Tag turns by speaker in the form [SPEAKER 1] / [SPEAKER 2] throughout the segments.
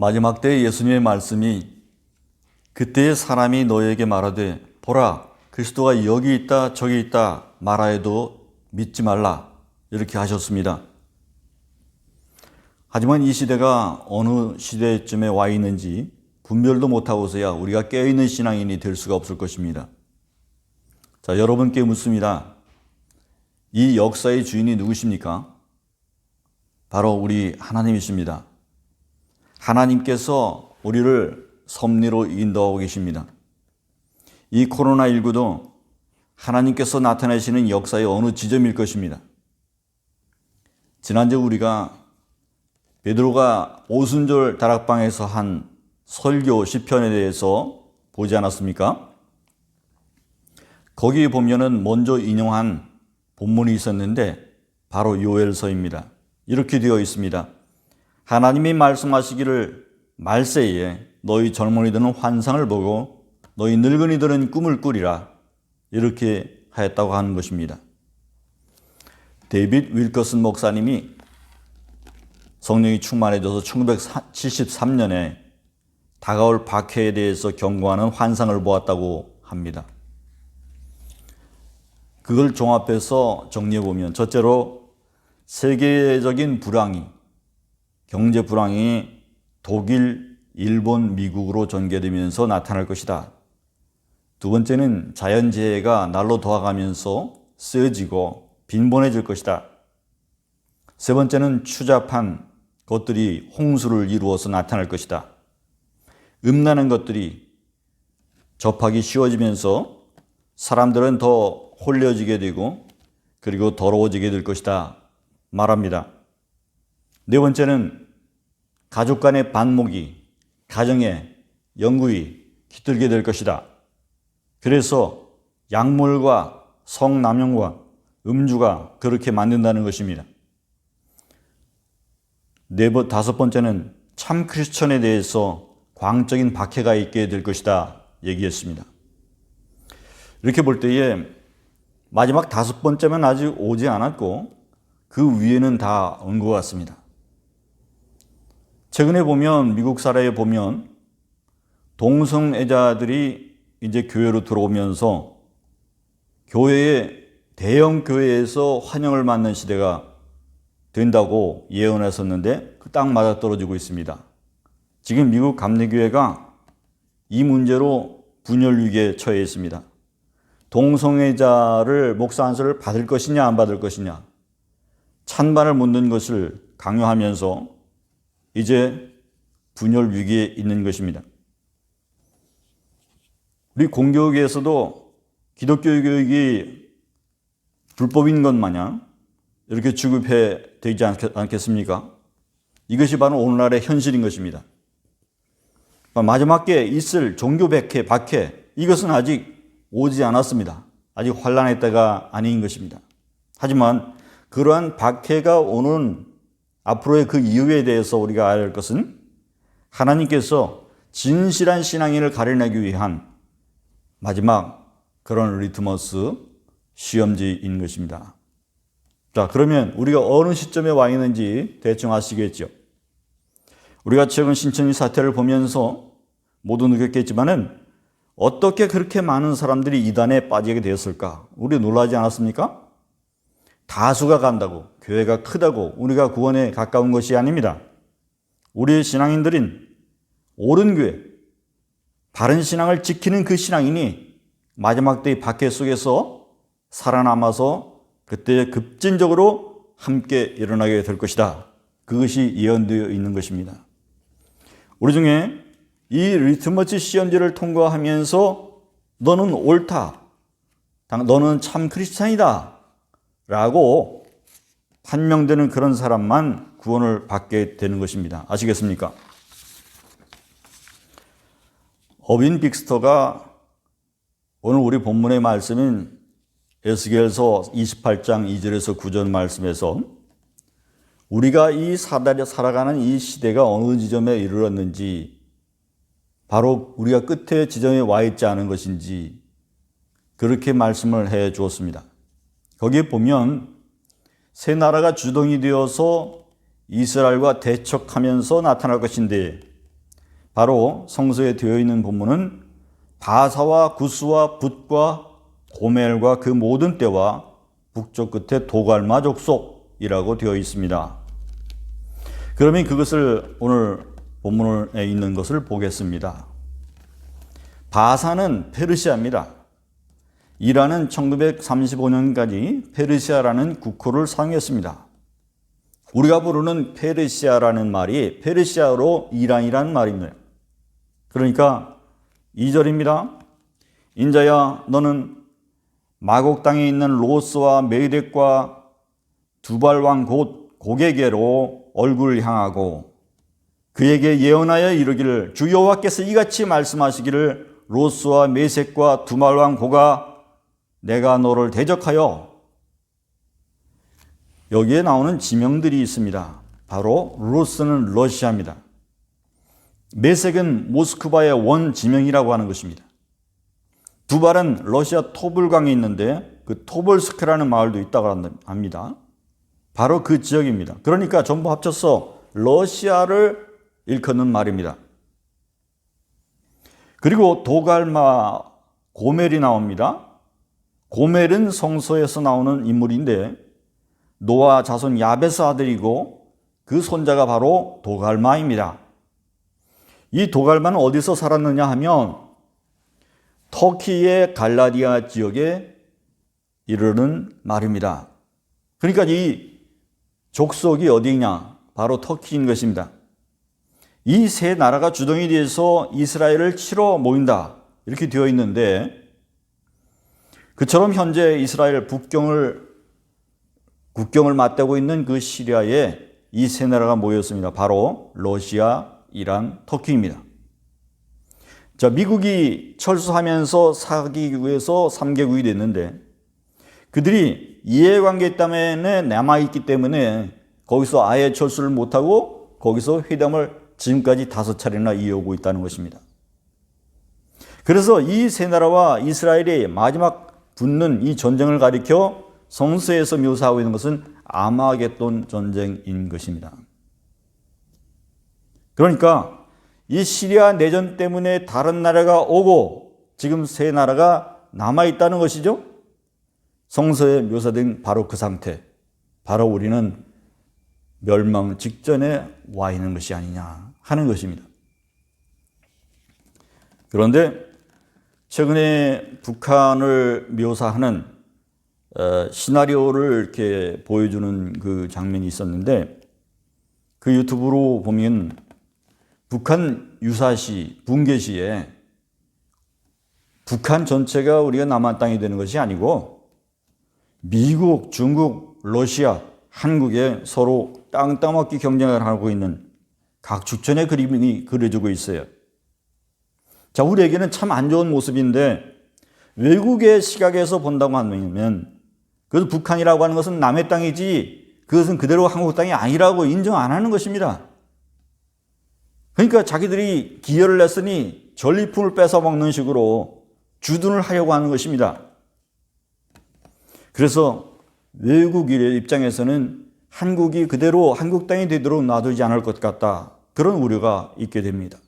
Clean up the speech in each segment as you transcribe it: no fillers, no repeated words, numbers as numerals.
[SPEAKER 1] 마지막 때 예수님의 말씀이 그때의 사람이 너에게 말하되 보라 그리스도가 여기 있다 저기 있다 말하여도 믿지 말라 이렇게 하셨습니다. 하지만 이 시대가 어느 시대쯤에 와 있는지 분별도 못하고서야 우리가 깨어있는 신앙인이 될 수가 없을 것입니다. 자, 여러분께 묻습니다. 이 역사의 주인이 누구십니까? 바로 우리 하나님이십니다. 하나님께서 우리를 섭리로 인도하고 계십니다. 이 코로나19도 하나님께서 나타내시는 역사의 어느 지점일 것입니다. 지난주 우리가 베드로가 오순절 다락방에서 한 설교 시편에 대해서 보지 않았습니까? 거기에 보면은 먼저 인용한 본문이 있었는데 바로 요엘서입니다. 이렇게 되어 있습니다. 하나님이 말씀하시기를 말세에 너희 젊은이들은 환상을 보고 너희 늙은이들은 꿈을 꾸리라 이렇게 하였다고 하는 것입니다. 데이빗 윌커슨 목사님이 성령이 충만해져서 1973년에 다가올 박해에 대해서 경고하는 환상을 보았다고 합니다. 그걸 종합해서 정리해보면 첫째로 세계적인 불황이 경제 불황이 독일, 일본, 미국으로 전개되면서 나타날 것이다. 두 번째는 자연재해가 날로 더해가면서 쓰여지고 빈번해질 것이다. 세 번째는 추잡한 것들이 홍수를 이루어서 나타날 것이다. 음란한 것들이 접하기 쉬워지면서 사람들은 더 홀려지게 되고 그리고 더러워지게 될 것이다 말합니다. 네 번째는 가족 간의 반목이 가정에 영구히 깃들게 될 것이다. 그래서 약물과 성남용과 음주가 그렇게 만든다는 것입니다. 다섯 번째는 참 크리스천에 대해서 광적인 박해가 있게 될 것이다 얘기했습니다. 이렇게 볼 때에 마지막 다섯 번째만 아직 오지 않았고 그 위에는 다 온 것 같습니다. 최근에 보면 미국 사례에 보면 동성애자들이 이제 교회로 들어오면서 대형 교회에서 환영을 받는 시대가 된다고 예언했었는데 딱 맞아떨어지고 있습니다. 지금 미국 감리교회가 이 문제로 분열 위기에 처해 있습니다. 동성애자를 목사 안수를 받을 것이냐 안 받을 것이냐 찬반을 묻는 것을 강요하면서 이제 분열 위기에 있는 것입니다. 우리 공교육에서도 기독교 교육이 불법인 것 마냥 이렇게 취급해 되지 않겠습니까? 이것이 바로 오늘날의 현실인 것입니다. 마지막에 있을 종교 박해 이것은 아직 오지 않았습니다. 아직 환란의 때가 아닌 것입니다. 하지만 그러한 박해가 오는 앞으로의 그 이유에 대해서 우리가 알아야 할 것은 하나님께서 진실한 신앙인을 가려내기 위한 마지막 그런 리트머스 시험지인 것입니다. 자, 그러면 우리가 어느 시점에 와 있는지 대충 아시겠죠? 우리가 최근 신천지 사태를 보면서 모두 느꼈겠지만은 어떻게 그렇게 많은 사람들이 이단에 빠지게 되었을까? 우리 놀라지 않았습니까? 다수가 간다고, 교회가 크다고 우리가 구원에 가까운 것이 아닙니다. 우리의 신앙인들인 옳은 교회, 바른 신앙을 지키는 그 신앙인이 마지막 때의 박해 속에서 살아남아서 그때 급진적으로 함께 일어나게 될 것이다. 그것이 예언되어 있는 것입니다. 우리 중에 이 리트머스 시험지를 통과하면서 너는 옳다, 너는 참 크리스찬이다 라고 판명되는 그런 사람만 구원을 받게 되는 것입니다. 아시겠습니까? 어빈 빅스터가 오늘 우리 본문의 말씀인 에스겔서 28장 2절에서 9절 말씀에서 우리가 이 살아가는 이 시대가 어느 지점에 이르렀는지 바로 우리가 끝에 지점에 와 있지 않은 것인지 그렇게 말씀을 해 주었습니다. 거기에 보면 새 나라가 주동이 되어서 이스라엘과 대척하면서 나타날 것인데 바로 성서에 되어 있는 본문은 바사와 구스와 붓과 고멜과 그 모든 때와 북쪽 끝에 도갈마 족속이라고 되어 있습니다. 그러면 그것을 오늘 본문에 있는 것을 보겠습니다. 바사는 페르시아입니다. 이란은 1935년까지 페르시아라는 국호를 사용했습니다. 우리가 부르는 페르시아라는 말이 페르시아로 이란이라는 말입니다. 그러니까 2절입니다. 인자야 너는 마곡 땅에 있는 로스와 메덱과 두발 왕 곧 고게게로 얼굴을 향하고 그에게 예언하여 이르기를 주 여호와께서 이같이 말씀하시기를 로스와 메색과 두발 왕 고가 내가 너를 대적하여 여기에 나오는 지명들이 있습니다. 바로 로스는 러시아입니다. 메색은 모스크바의 원 지명이라고 하는 것입니다. 두발은 러시아 토불강에 있는데 그 토벌스크라는 마을도 있다고 합니다. 바로 그 지역입니다. 그러니까 전부 합쳐서 러시아를 일컫는 말입니다. 그리고 도갈마 고멜이 나옵니다. 고멜은 성서에서 나오는 인물인데 노아 자손 야베스 아들이고 그 손자가 바로 도갈마입니다. 이 도갈마는 어디서 살았느냐 하면 터키의 갈라디아 지역에 이르는 말입니다. 그러니까 이 족속이 어디냐? 바로 터키인 것입니다. 이 세 나라가 주동이 돼서 이스라엘을 치러 모인다. 이렇게 되어 있는데 그처럼 현재 이스라엘 국경을 맞대고 있는 그 시리아에 이 세 나라가 모였습니다. 바로 러시아, 이란, 터키입니다. 자, 미국이 철수하면서 4개국에서 3개국이 됐는데 그들이 이해관계 때문에 남아있기 때문에 거기서 아예 철수를 못하고 거기서 회담을 지금까지 5차례나 이어오고 있다는 것입니다. 그래서 이 세 나라와 이스라엘이 마지막 붙는 이 전쟁을 가리켜 성서에서 묘사하고 있는 것은 아마겟돈 전쟁인 것입니다. 그러니까 이 시리아 내전 때문에 다른 나라가 오고 지금 세 나라가 남아있다는 것이죠. 성서에 묘사된 바로 그 상태, 바로 우리는 멸망 직전에 와 있는 것이 아니냐 하는 것입니다. 그런데 최근에 북한을 묘사하는 시나리오를 이렇게 보여주는 그 장면이 있었는데 그 유튜브로 보면 북한 유사시, 붕괴시에 북한 전체가 우리가 남한 땅이 되는 것이 아니고 미국, 중국, 러시아, 한국에 서로 땅 따먹기 경쟁을 하고 있는 각 주권의 그림이 그려지고 있어요. 자, 우리에게는 참 안 좋은 모습인데 외국의 시각에서 본다고 하면 그래서 북한이라고 하는 것은 남의 땅이지 그것은 그대로 한국 땅이 아니라고 인정 안 하는 것입니다. 그러니까 자기들이 기여를 냈으니 전리품을 뺏어먹는 식으로 주둔을 하려고 하는 것입니다. 그래서 외국인의 입장에서는 한국이 그대로 한국 땅이 되도록 놔두지 않을 것 같다. 그런 우려가 있게 됩니다.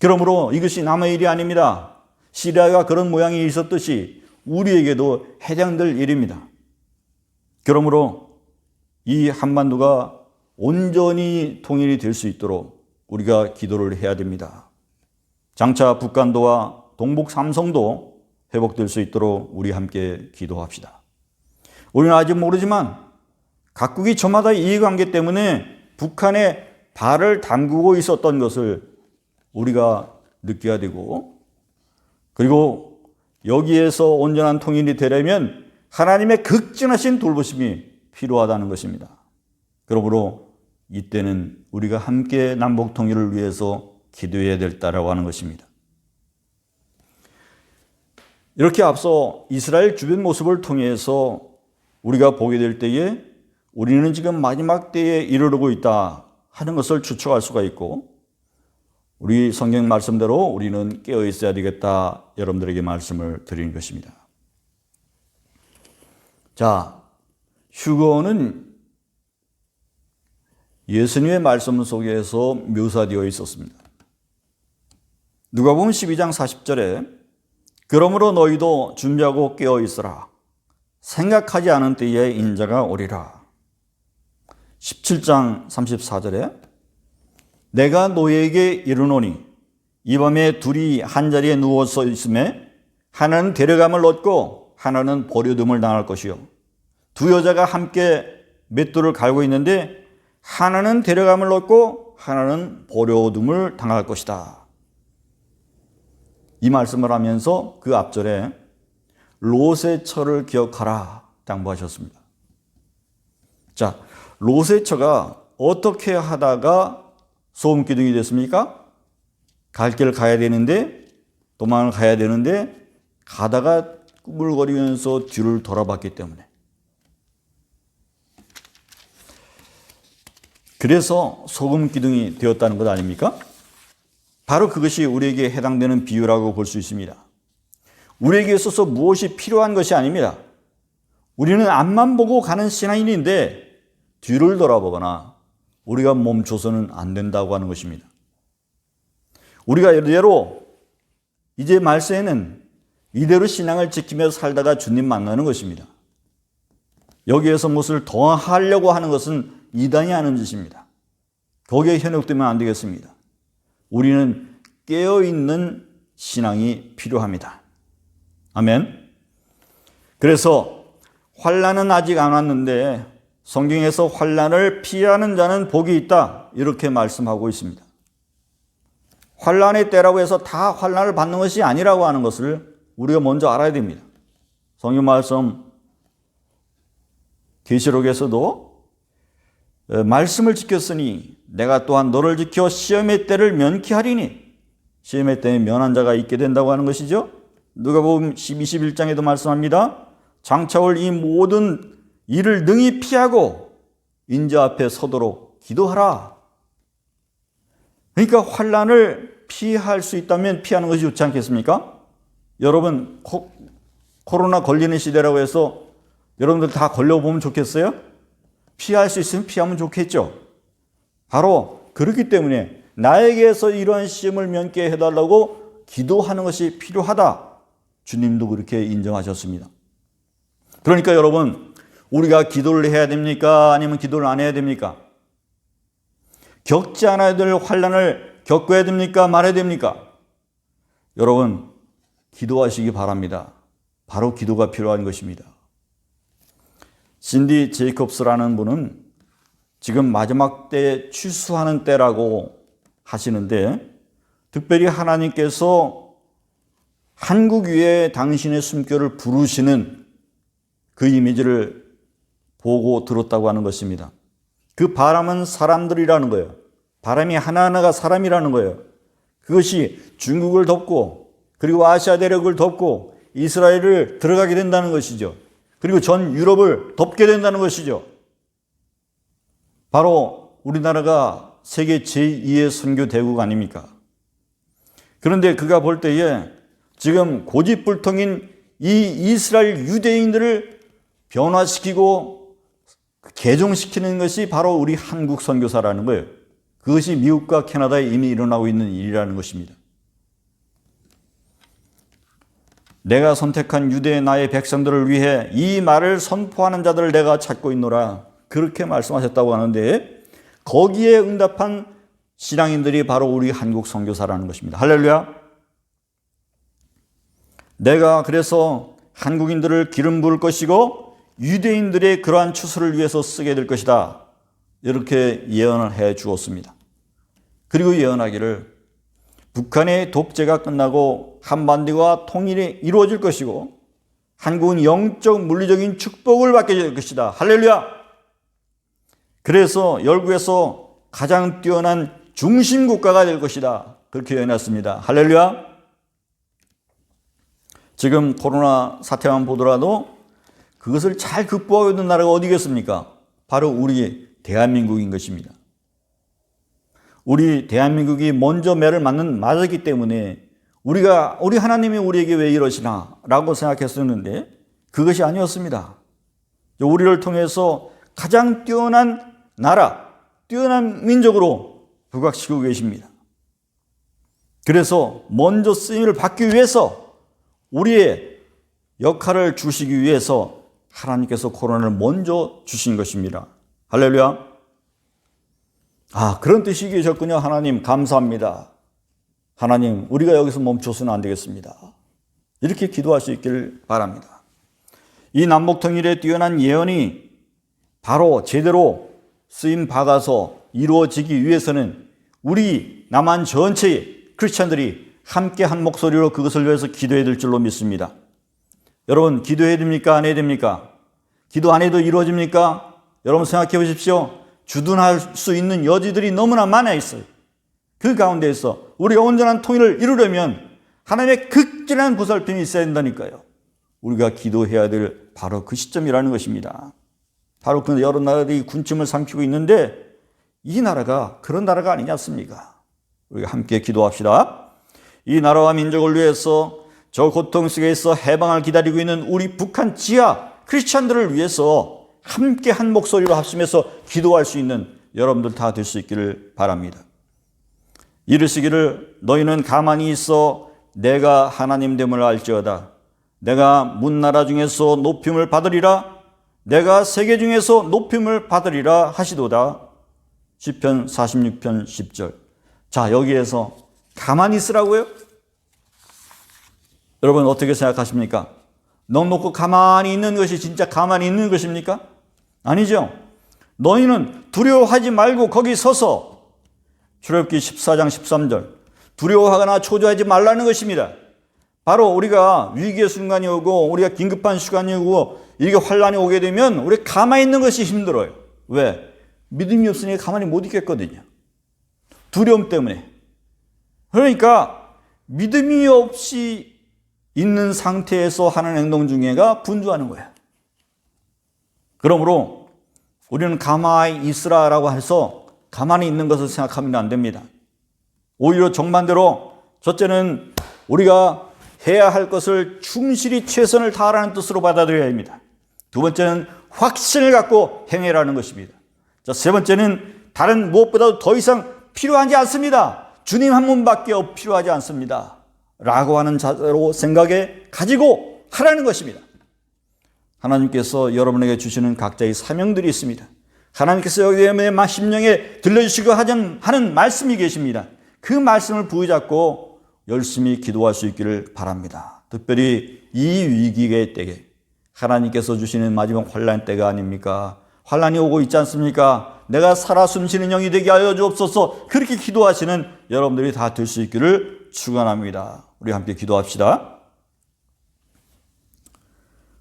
[SPEAKER 1] 그러므로 이것이 남의 일이 아닙니다. 시리아가 그런 모양이 있었듯이 우리에게도 해당될 일입니다. 그러므로 이 한반도가 온전히 통일이 될 수 있도록 우리가 기도를 해야 됩니다. 장차 북한도와 동북 삼성도 회복될 수 있도록 우리 함께 기도합시다. 우리는 아직 모르지만 각국이 저마다 이해관계 때문에 북한에 발을 담그고 있었던 것을 우리가 느껴야 되고 그리고 여기에서 온전한 통일이 되려면 하나님의 극진하신 돌보심이 필요하다는 것입니다. 그러므로 이때는 우리가 함께 남북 통일을 위해서 기도해야 될다라고 하는 것입니다. 이렇게 앞서 이스라엘 주변 모습을 통해서 우리가 보게 될 때에 우리는 지금 마지막 때에 이르르고 있다 하는 것을 추측할 수가 있고 우리 성경 말씀대로 우리는 깨어 있어야 되겠다 여러분들에게 말씀을 드리는 것입니다. 자, 휴거는 예수님의 말씀 속에서 묘사되어 있었습니다. 누가복음 12장 40절에 그러므로 너희도 준비하고 깨어 있으라. 생각하지 않은 때에 인자가 오리라. 17장 34절에 내가 너희에게 이르노니 이 밤에 둘이 한자리에 누워서 있음에 하나는 데려감을 얻고 하나는 버려둠을 당할 것이요. 두 여자가 함께 맷돌을 갈고 있는데 하나는 데려감을 얻고 하나는 버려둠을 당할 것이다. 이 말씀을 하면서 그 앞절에 롯의 처를 기억하라 당부하셨습니다. 자, 롯의 처가 어떻게 하다가 소금기둥이 됐습니까? 갈 길 가야 되는데, 도망을 가야 되는데 가다가 꾸물거리면서 뒤를 돌아봤기 때문에. 그래서 소금기둥이 되었다는 것 아닙니까? 바로 그것이 우리에게 해당되는 비유라고 볼 수 있습니다. 우리에게 있어서 무엇이 필요한 것이 아닙니다. 우리는 앞만 보고 가는 신앙인인데 뒤를 돌아보거나 우리가 멈춰서는 안 된다고 하는 것입니다. 우리가 예로 이제 말세에는 이대로 신앙을 지키며 살다가 주님 만나는 것입니다. 여기에서 무엇을 더 하려고 하는 것은 이단이 하는 짓입니다. 거기에 현혹되면 안 되겠습니다. 우리는 깨어있는 신앙이 필요합니다. 아멘. 그래서 환난은 아직 안 왔는데 성경에서 환난을 피하는 자는 복이 있다 이렇게 말씀하고 있습니다. 환난의 때라고 해서 다 환난을 받는 것이 아니라고 하는 것을 우리가 먼저 알아야 됩니다. 성경 말씀 계시록에서도 말씀을 지켰으니 내가 또한 너를 지켜 시험의 때를 면케하리니, 시험의 때에 면한 자가 있게 된다고 하는 것이죠. 누가복음 21장에도 말씀합니다. 장차올 이 모든 일을 능히 피하고 인자 앞에 서도록 기도하라. 그러니까 환난을 피할 수 있다면 피하는 것이 좋지 않겠습니까? 여러분 코로나 걸리는 시대라고 해서 여러분들 다 걸려보면 좋겠어요? 피할 수 있으면 피하면 좋겠죠. 바로 그렇기 때문에 나에게서 이러한 시험을 면케 해달라고 기도하는 것이 필요하다. 주님도 그렇게 인정하셨습니다. 그러니까 여러분, 우리가 기도를 해야 됩니까? 아니면 기도를 안 해야 됩니까? 겪지 않아야 될 환난을 겪어야 됩니까? 말해야 됩니까? 여러분, 기도하시기 바랍니다. 바로 기도가 필요한 것입니다. 신디 제이콥스라는 분은 지금 마지막 때에 추수하는 때라고 하시는데, 특별히 하나님께서 한국 위에 당신의 숨결을 부르시는 그 이미지를 보고 들었다고 하는 것입니다. 그 바람은 사람들이라는 거예요. 바람이 하나하나가 사람이라는 거예요. 그것이 중국을 덮고 그리고 아시아 대륙을 덮고 이스라엘을 들어가게 된다는 것이죠. 그리고 전 유럽을 덮게 된다는 것이죠. 바로 우리나라가 세계 제2의 선교 대국 아닙니까? 그런데 그가 볼 때에 지금 고집불통인 이 이스라엘 유대인들을 변화시키고 개종시키는 것이 바로 우리 한국 선교사라는 거예요. 그것이 미국과 캐나다에 이미 일어나고 있는 일이라는 것입니다. 내가 선택한 유대의 나의 백성들을 위해 이 말을 선포하는 자들을 내가 찾고 있노라. 그렇게 말씀하셨다고 하는데 거기에 응답한 신앙인들이 바로 우리 한국 선교사라는 것입니다. 할렐루야. 내가 그래서 한국인들을 기름 부을 것이고 유대인들의 그러한 추수를 위해서 쓰게 될 것이다. 이렇게 예언을 해 주었습니다. 그리고 예언하기를 북한의 독재가 끝나고 한반도가 통일이 이루어질 것이고 한국은 영적 물리적인 축복을 받게 될 것이다. 할렐루야. 그래서 열국에서 가장 뛰어난 중심 국가가 될 것이다. 그렇게 예언했습니다. 할렐루야. 지금 코로나 사태만 보더라도 그것을 잘 극복하고 있는 나라가 어디겠습니까? 바로 우리 대한민국인 것입니다. 우리 대한민국이 먼저 매를 맞았기 때문에 우리 하나님이 우리에게 왜 이러시나 라고 생각했었는데 그것이 아니었습니다. 우리를 통해서 가장 뛰어난 나라, 뛰어난 민족으로 부각시키고 계십니다. 그래서 먼저 쓰임을 받기 위해서 우리의 역할을 주시기 위해서 하나님께서 코로나를 먼저 주신 것입니다. 할렐루야. 그런 뜻이 계셨군요. 하나님 감사합니다. 하나님 우리가 여기서 멈춰서는 안 되겠습니다. 이렇게 기도할 수 있기를 바랍니다. 이 남북통일의 뛰어난 예언이 바로 제대로 쓰임 받아서 이루어지기 위해서는 우리 남한 전체의 크리스찬들이 함께 한 목소리로 그것을 위해서 기도해야 될 줄로 믿습니다. 여러분 기도해야 됩니까? 안 해야 됩니까? 기도 안 해도 이루어집니까? 여러분 생각해 보십시오. 주둔할 수 있는 여지들이 너무나 많아 있어요. 그 가운데에서 우리가 온전한 통일을 이루려면 하나님의 극진한 보살핌이 있어야 된다니까요. 우리가 기도해야 될 바로 그 시점이라는 것입니다. 바로 그 여러 나라들이 군침을 삼키고 있는데 이 나라가 그런 나라가 아니지 않습니까? 우리가 함께 기도합시다. 이 나라와 민족을 위해서 저 고통 속에서 해방을 기다리고 있는 우리 북한 지하 크리스찬들을 위해서 함께 한 목소리로 합심해서 기도할 수 있는 여러분들 다 될 수 있기를 바랍니다. 이르시기를 너희는 가만히 있어 내가 하나님 됨을 알지어다. 내가 문나라 중에서 높임을 받으리라. 내가 세계 중에서 높임을 받으리라 하시도다. 시편 46편 10절. 자, 여기에서 가만히 있으라고요? 여러분 어떻게 생각하십니까? 넉넉고 가만히 있는 것이 진짜 가만히 있는 것입니까? 아니죠. 너희는 두려워하지 말고 거기 서서, 출애굽기 14장 13절, 두려워하거나 초조하지 말라는 것입니다. 바로 우리가 위기의 순간이 오고 우리가 긴급한 시간이 오고 이게 환란이 오게 되면 우리 가만히 있는 것이 힘들어요. 왜? 믿음이 없으니 가만히 못 있겠거든요. 두려움 때문에. 그러니까 믿음이 없이 있는 상태에서 하는 행동 중에가 분주하는 거야. 그러므로 우리는 가만히 있으라라고 해서 가만히 있는 것을 생각하면 안 됩니다. 오히려 정반대로 첫째는 우리가 해야 할 것을 충실히 최선을 다하라는 뜻으로 받아들여야 합니다. 두 번째는 확신을 갖고 행해라는 것입니다. 자, 세 번째는 다른 무엇보다도 더 이상 필요하지 않습니다. 주님 한 분밖에 필요하지 않습니다. 라고 하는 자세로 생각에 가지고 하라는 것입니다. 하나님께서 여러분에게 주시는 각자의 사명들이 있습니다. 하나님께서 여기에 심령에 들려주시고 하는 말씀이 계십니다. 그 말씀을 부여잡고 열심히 기도할 수 있기를 바랍니다. 특별히 이 위기의 때에 하나님께서 주시는 마지막 환란 때가 아닙니까? 환란이 오고 있지 않습니까? 내가 살아 숨쉬는 영이 되게 하여 주옵소서. 그렇게 기도하시는 여러분들이 다 될 수 있기를 축원합니다. 우리 함께 기도합시다.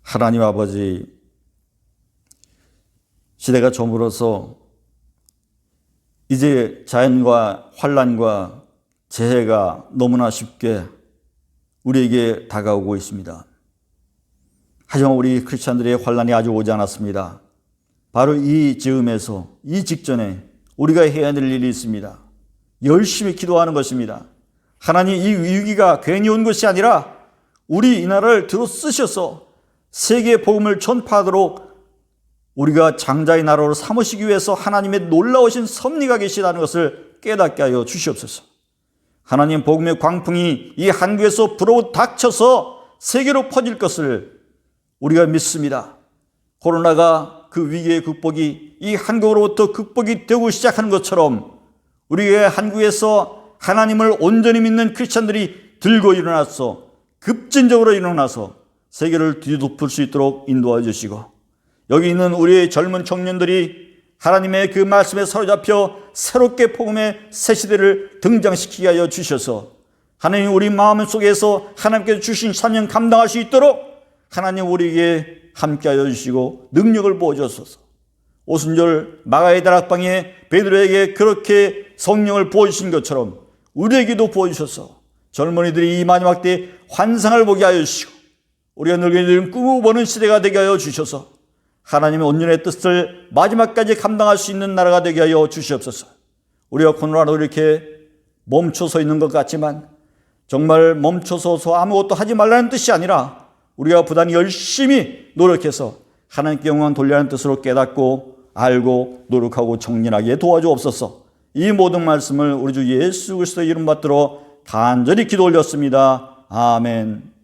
[SPEAKER 1] 하나님 아버지, 시대가 저물어서 이제 자연과 환란과 재해가 너무나 쉽게 우리에게 다가오고 있습니다. 하지만 우리 크리스찬들의 환란이 아직 오지 않았습니다. 바로 이 즈음에서, 이 직전에 우리가 해야 될 일이 있습니다. 열심히 기도하는 것입니다. 하나님, 이 위기가 괜히 온 것이 아니라 우리 이 나라를 들어 쓰셔서 세계의 복음을 전파하도록 우리가 장자의 나라로 삼으시기 위해서 하나님의 놀라우신 섭리가 계시다는 것을 깨닫게 하여 주시옵소서. 하나님, 복음의 광풍이 이 한국에서 불어 닥쳐서 세계로 퍼질 것을 우리가 믿습니다. 코로나가 그 위기의 극복이 이 한국으로부터 극복이 되고 시작하는 것처럼 우리의 한국에서 하나님을 온전히 믿는 크리스찬들이 들고 일어나서 급진적으로 일어나서 세계를 뒤덮을 수 있도록 인도해 주시고, 여기 있는 우리의 젊은 청년들이 하나님의 그 말씀에 사로잡혀 새롭게 복음의 새 시대를 등장시키게 하여 주셔서 하나님, 우리 마음 속에서 하나님께서 주신 사명 감당할 수 있도록 하나님 우리에게 함께하여 주시고 능력을 부어주소서. 오순절 마가의 다락방에 베드로에게 그렇게 성령을 부어주신 것처럼 우리에게도 부어주셔서 젊은이들이 이 마지막 때 환상을 보게 하여 주시고 우리가 늙은이들은 꿈을 보는 시대가 되게 하여 주셔서 하나님의 온전의 뜻을 마지막까지 감당할 수 있는 나라가 되게 하여 주시옵소서. 우리가 코로나로 이렇게 멈춰서 있는 것 같지만 정말 멈춰서서 아무것도 하지 말라는 뜻이 아니라 우리가 부단히 열심히 노력해서 하나님께 영광 돌리라는 뜻으로 깨닫고 알고 노력하고 정진하게 도와주옵소서. 이 모든 말씀을 우리 주 예수 그리스도의 이름 받들어 간절히 기도 올렸습니다. 아멘.